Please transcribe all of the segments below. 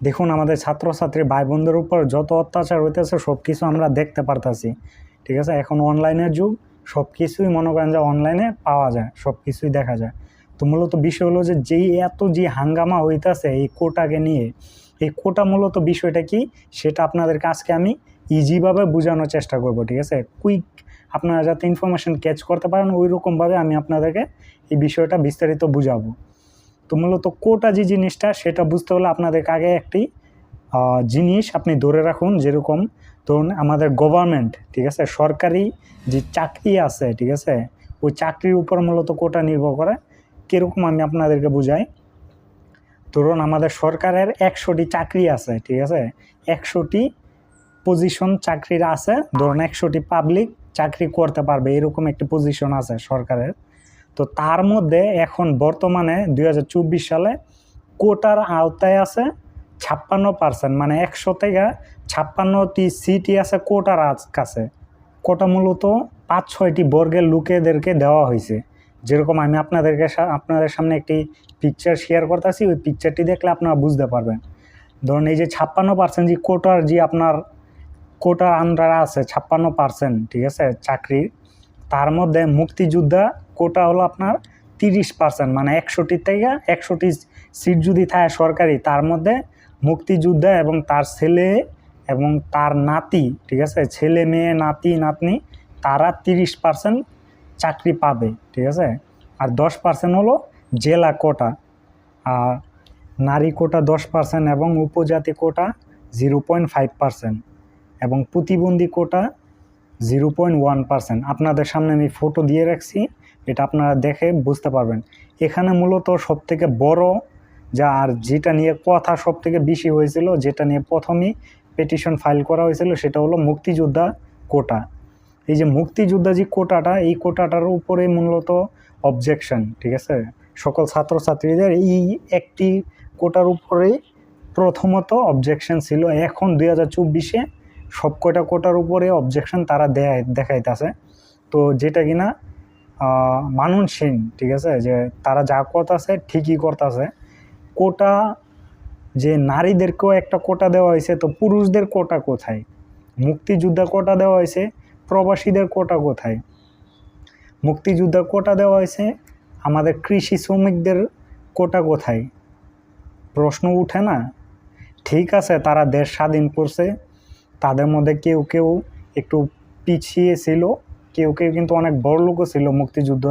দেখুন আমাদের ছাত্রছাত্রী ভাই বোনদের উপর যত অত্যাচার হইতেছে সব কিছু আমরা দেখতে পারতাছি। ঠিক আছে, এখন অনলাইনের যুগ, সব কিছুই মনে করেন যে অনলাইনে পাওয়া যায়, সব কিছুই দেখা যায়। তো মূলত বিষয় হলো যে যে হাঙ্গামা হইতেছে এই কোটাকে নিয়ে, এই কোটা মূলত বিষয়টা কি সেটা আপনাদেরকে আজকে আমি ইজিভাবে বোঝানোর চেষ্টা করব। ঠিক আছে, কুইক আপনারা যাতে ইনফরমেশন ক্যাচ করতে পারেন ওই রকমভাবে আমি আপনাদেরকে এই বিষয়টা বিস্তারিত বুঝাবো। তো মূলত কোটা যে জিনিসটা সেটা বুঝতে হলে আপনাদেরকে আগে একটি জিনিস আপনি ধরে রাখুন, যেরকম ধরুন আমাদের গভর্নমেন্ট, ঠিক আছে, সরকারি যে চাকরি আছে, ঠিক আছে, ওই চাকরির উপর মূলত কোটা নির্ভর করে। কীরকম আমি আপনাদেরকে বুঝাই। ধরুন আমাদের সরকারের 100টি চাকরি আছে, ঠিক আছে, 100টি পজিশন চাকরির আছে, ধরুন 100টি পাবলিক চাকরি করতে পারবে এরকম একটি পজিশন আছে সরকারের। তো তার মধ্যে এখন বর্তমানে 2024 সালে কোটার আওতায় আছে 56%, মানে 100 থেকে 56টি সিটই আছে কোটার কাছে। কোটা মূলত 5-6টি বর্গের লোকেদেরকে দেওয়া হয়েছে। যেরকম আমি আপনাদের সামনে একটি পিকচার শেয়ার করতেছি, ওই পিকচারটি দেখলে আপনারা বুঝতে পারবেন। ধরুন এই যে 56% যে কোটার যে আপনার কোটার আন্ডারে আছে 56%, ঠিক আছে, চাকরির, তার মধ্যে মুক্তিযোদ্ধা কোটা হলো আপনার 30%, মানে 100টি থেকে 100টি সিট যদি থাকে সরকারি, তার মধ্যে মুক্তিযোদ্ধা এবং তার ছেলে এবং তার নাতি, ঠিক আছে, ছেলে মেয়ে নাতি নাতনি, তারা 30% চাকরি পাবে। ঠিক আছে, আর 10% হলো জেলা কোটা, আর নারী কোটা 10% এবং উপজাতি কোটা 0.5% এবং প্রতিবন্ধী কোটা 0.1%। আপনাদের সামনে আমি ফটো দিয়ে রাখছি, এটা আপনারা দেখে বুঝতে পারবেন। এখানে মূলত সবথেকে বড় আর যেটা নিয়ে কথা সবথেকে বেশি হয়েছিল, যেটা নিয়ে প্রথমেই পিটিশন ফাইল করা হয়েছিল, সেটা হলো মুক্তিযোদ্ধা কোটা। এই যে মুক্তিযোদ্ধা যে কোটাটা, এই কোটাটার উপরে মূলত অবজেকশন, ঠিক আছে, সকল ছাত্রছাত্রীদের এই একটি কোটার উপরেই প্রথমত অবজেকশন ছিল। এখন 2024-এ সব কয়টা কোটার উপরে অবজেকশন তারা দেখাইতেছে। তো যেটা কিনা মাননসীন, ঠিক আছে, যে তারা যা করতেছে ঠিকই করতেছে। কোটা যে নারীদেরকেও একটা কোটা দেওয়া হয়েছে, তো পুরুষদের কোটা কোথায়? মুক্তিযোদ্ধা কোটা দেওয়া হয়েছে, প্রবাসীদের কোটা কোথায়? মুক্তিযোদ্ধার কোটা দেওয়া হয়েছে, আমাদের কৃষি শ্রমিকদের কোটা কোথায়? প্রশ্ন উঠে না? ঠিক আছে, তারা দেশ স্বাধীন করছে, তাদের মধ্যে কেউ কেউ একটু পিছিয়ে ছিল, কেউ কেউ কিন্তু অনেক বড় লোকও ছিল মুক্তিযুদ্ধ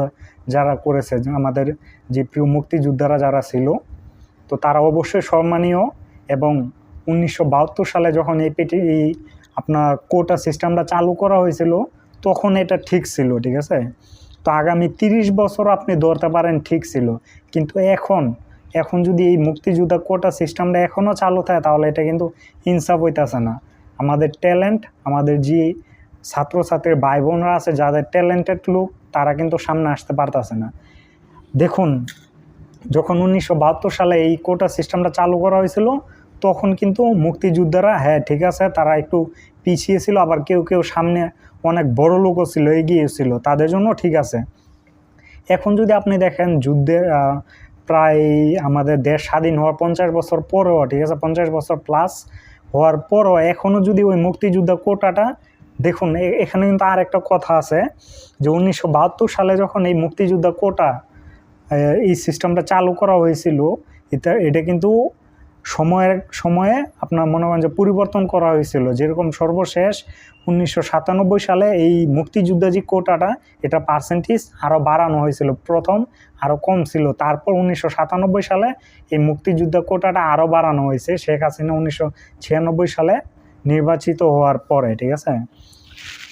যারা করেছে, আমাদের যে প্রিয় মুক্তিযোদ্ধারা যারা ছিল, তো তারা অবশ্যই সম্মানীয়। এবং 1972 সালে যখন এই আপনার কোটা সিস্টেমটা চালু করা হয়েছিল, তখন এটা ঠিক ছিল, ঠিক আছে। তো আগামী 30 বছর আপনি ধরতে পারেন ঠিক ছিল, কিন্তু এখন যদি এই মুক্তিযোদ্ধা কোটা সিস্টেমটা এখনও চালু থাকে, তাহলে এটা কিন্তু ইনসাফ হইতেছে না। আমাদের ট্যালেন্ট, আমাদের যে ছাত্রছাত্রীর ভাই বোনরা আছে যাদের ট্যালেন্টেড লোক, তারা কিন্তু সামনে আসতে পারতেছে না। দেখুন, যখন 1972 সালে এই কোটা সিস্টেমটা চালু করা হয়েছিল, তখন কিন্তু মুক্তিযোদ্ধারা, হ্যাঁ ঠিক আছে, তারা একটু পিছিয়ে ছিল, আবার কেউ কেউ সামনে অনেক বড় লোকও ছিল, এগিয়ে ছিল, তাদের জন্য ঠিক আছে। এখন যদি আপনি দেখেন যুদ্ধের প্রায় আমাদের দেশ স্বাধীন হওয়ার 50 বছর পরেও, ঠিক আছে, 50 বছর প্লাস হওয়ার পরও এখনও যদি ওই মুক্তিযোদ্ধা কোটাটা দেখুন, এখানে কিন্তু আর একটা কথা আছে যে 1972 সালে যখন এই মুক্তিযোদ্ধা কোটা এই সিস্টেমটা চালু করা হয়েছিল, এটা কিন্তু সময়ে আপনার মনে করেন যে পরিবর্তন করা হয়েছিল। যেরকম সর্বশেষ 1997 সালে এই মুক্তিযোদ্ধা যে কোটাটা, এটা পার্সেন্টেজ আরও বাড়ানো হয়েছিল, প্রথম আরও কম ছিল, তারপর 1997 সালে এই মুক্তিযোদ্ধা কোটাটা আরও বাড়ানো হয়েছে শেখ হাসিনা 1996 সালে নির্বাচিত হওয়ার পরে, ঠিক আছে।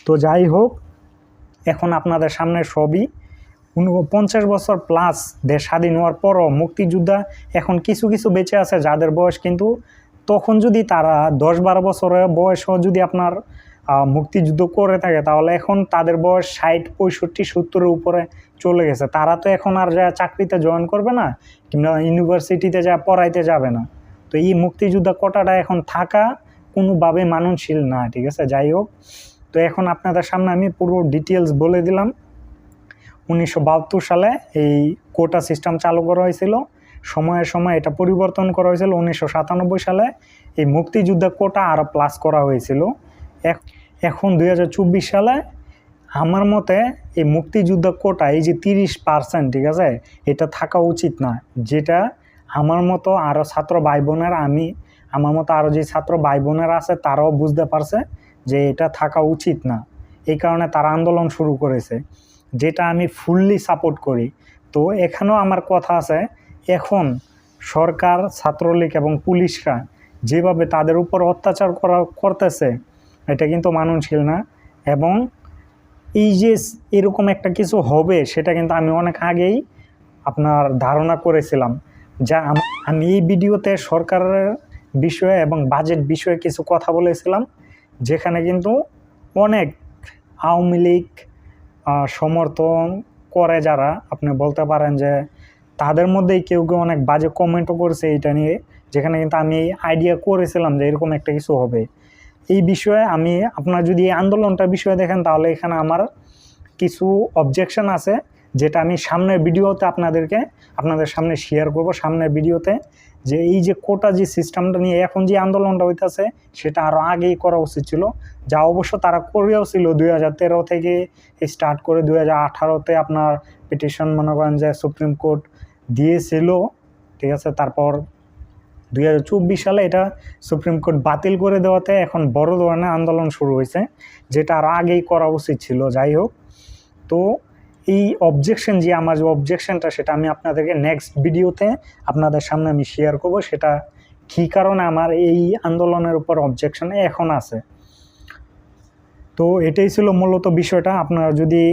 তো যাই হোক, এখন আপনাদের সামনে সবই 50 বছর প্লাস দেশ স্বাধীন হওয়ার পরও মুক্তিযোদ্ধা এখন কিছু কিছু বেঁচে আছে, যাদের বয়স কিন্তু তখন যদি তারা 10-12 বছরের বয়সও যদি আপনার মুক্তিযুদ্ধ করে থাকে, তাহলে এখন তাদের বয়স 60, 65, 70-এর উপরে চলে গেছে। তারা তো এখন আর যা চাকরিতে জয়েন করবে না, কিংবা ইউনিভার্সিটিতে যা পড়াইতে যাবে না। তো এই মুক্তিযোদ্ধা কোটাটা এখন থাকা কোনোভাবে মাননশীল না, ঠিক আছে। যাই হোক, তো এখন আপনাদের সামনে আমি পুরো ডিটেলস বলে দিলাম। 1972 সালে এই কোটা সিস্টেম চালু করা হয়েছিল, সময়ে সময়ে এটা পরিবর্তন করা হয়েছিল। 1997 সালে এই মুক্তিযোদ্ধা কোটা আরও প্লাস করা হয়েছিল। এখন 2024 সালে আমার মতে এই মুক্তিযোদ্ধা কোটা এই যে 30%, ঠিক আছে, এটা থাকা উচিত না। যেটা আমার মতো আরও ছাত্র ভাই বোনের আমার মতো আরও যে ছাত্র ভাই বোনেরা আছে তারাও বুঝতে পারছে যে এটা থাকা উচিত না। এই কারণে তারা আন্দোলন শুরু করেছে, যেটা আমি ফুললি সাপোর্ট করি। তো এখানেও আমার কথা আছে, এখন সরকার, ছাত্রলীগ এবং পুলিশরা যেভাবে তাদের উপর অত্যাচার করতেছে এটা কিন্তু মাননশীল না। এবং এই যে এরকম একটা কিছু হবে সেটা কিন্তু আমি অনেক আগেই আপনার ধারণা করেছিলাম। যা আমি এই ভিডিওতে সরকারের বিষয়ে এবং বাজেট বিষয়ে কিছু কথা বলেছিলাম, যেখানে কিন্তু অনেক আওয়ামী লীগ সমর্থন করে যারা, আপনি বলতে পারেন যে তাদের মধ্যেই কেউ কেউ অনেক বাজে কমেন্টও করেছে এটা নিয়ে, যেখানে কিন্তু আমি আইডিয়া করেছিলাম যে এরকম একটা কিছু হবে। এই বিষয়ে আপনারা যদি এই আন্দোলনটার বিষয়ে দেখেন তাহলে এখানে আমার কিছু অবজেকশন আছে, যেটা আমি সামনের ভিডিওতে আপনাদের সামনে শেয়ার করব সামনের ভিডিওতে। যে এই যে কোটা যে সিস্টেমটা নিয়ে এখন যে আন্দোলনটা হইতেছে সেটা আরও আগেই করা উচিত ছিল, যা অবশ্য তারা করেও ছিল। 2013 থেকে স্টার্ট করে 2018-তে আপনার পিটিশন মনে করেন যে সুপ্রিম কোর্ট দিয়েছিল, ঠিক আছে। তারপর 2024 সালে এটা সুপ্রিম কোর্ট বাতিল করে দেওয়াতে এখন বড় ধরনের আন্দোলন শুরু হয়েছে, যেটা আর আগেই করা উচিত ছিল। যাই হোক, তো এই অবজেকশন যে আমার যে অবজেকশনটা সেটা আমি আপনাদেরকে নেক্সট ভিডিওতে আপনাদের সামনে আমি শেয়ার করব, সেটা কী কারণে আমার এই আন্দোলনের উপর অবজেকশন এখন আছে। তো এটাই ছিল মূলত বিষয়টা। আপনারা যদি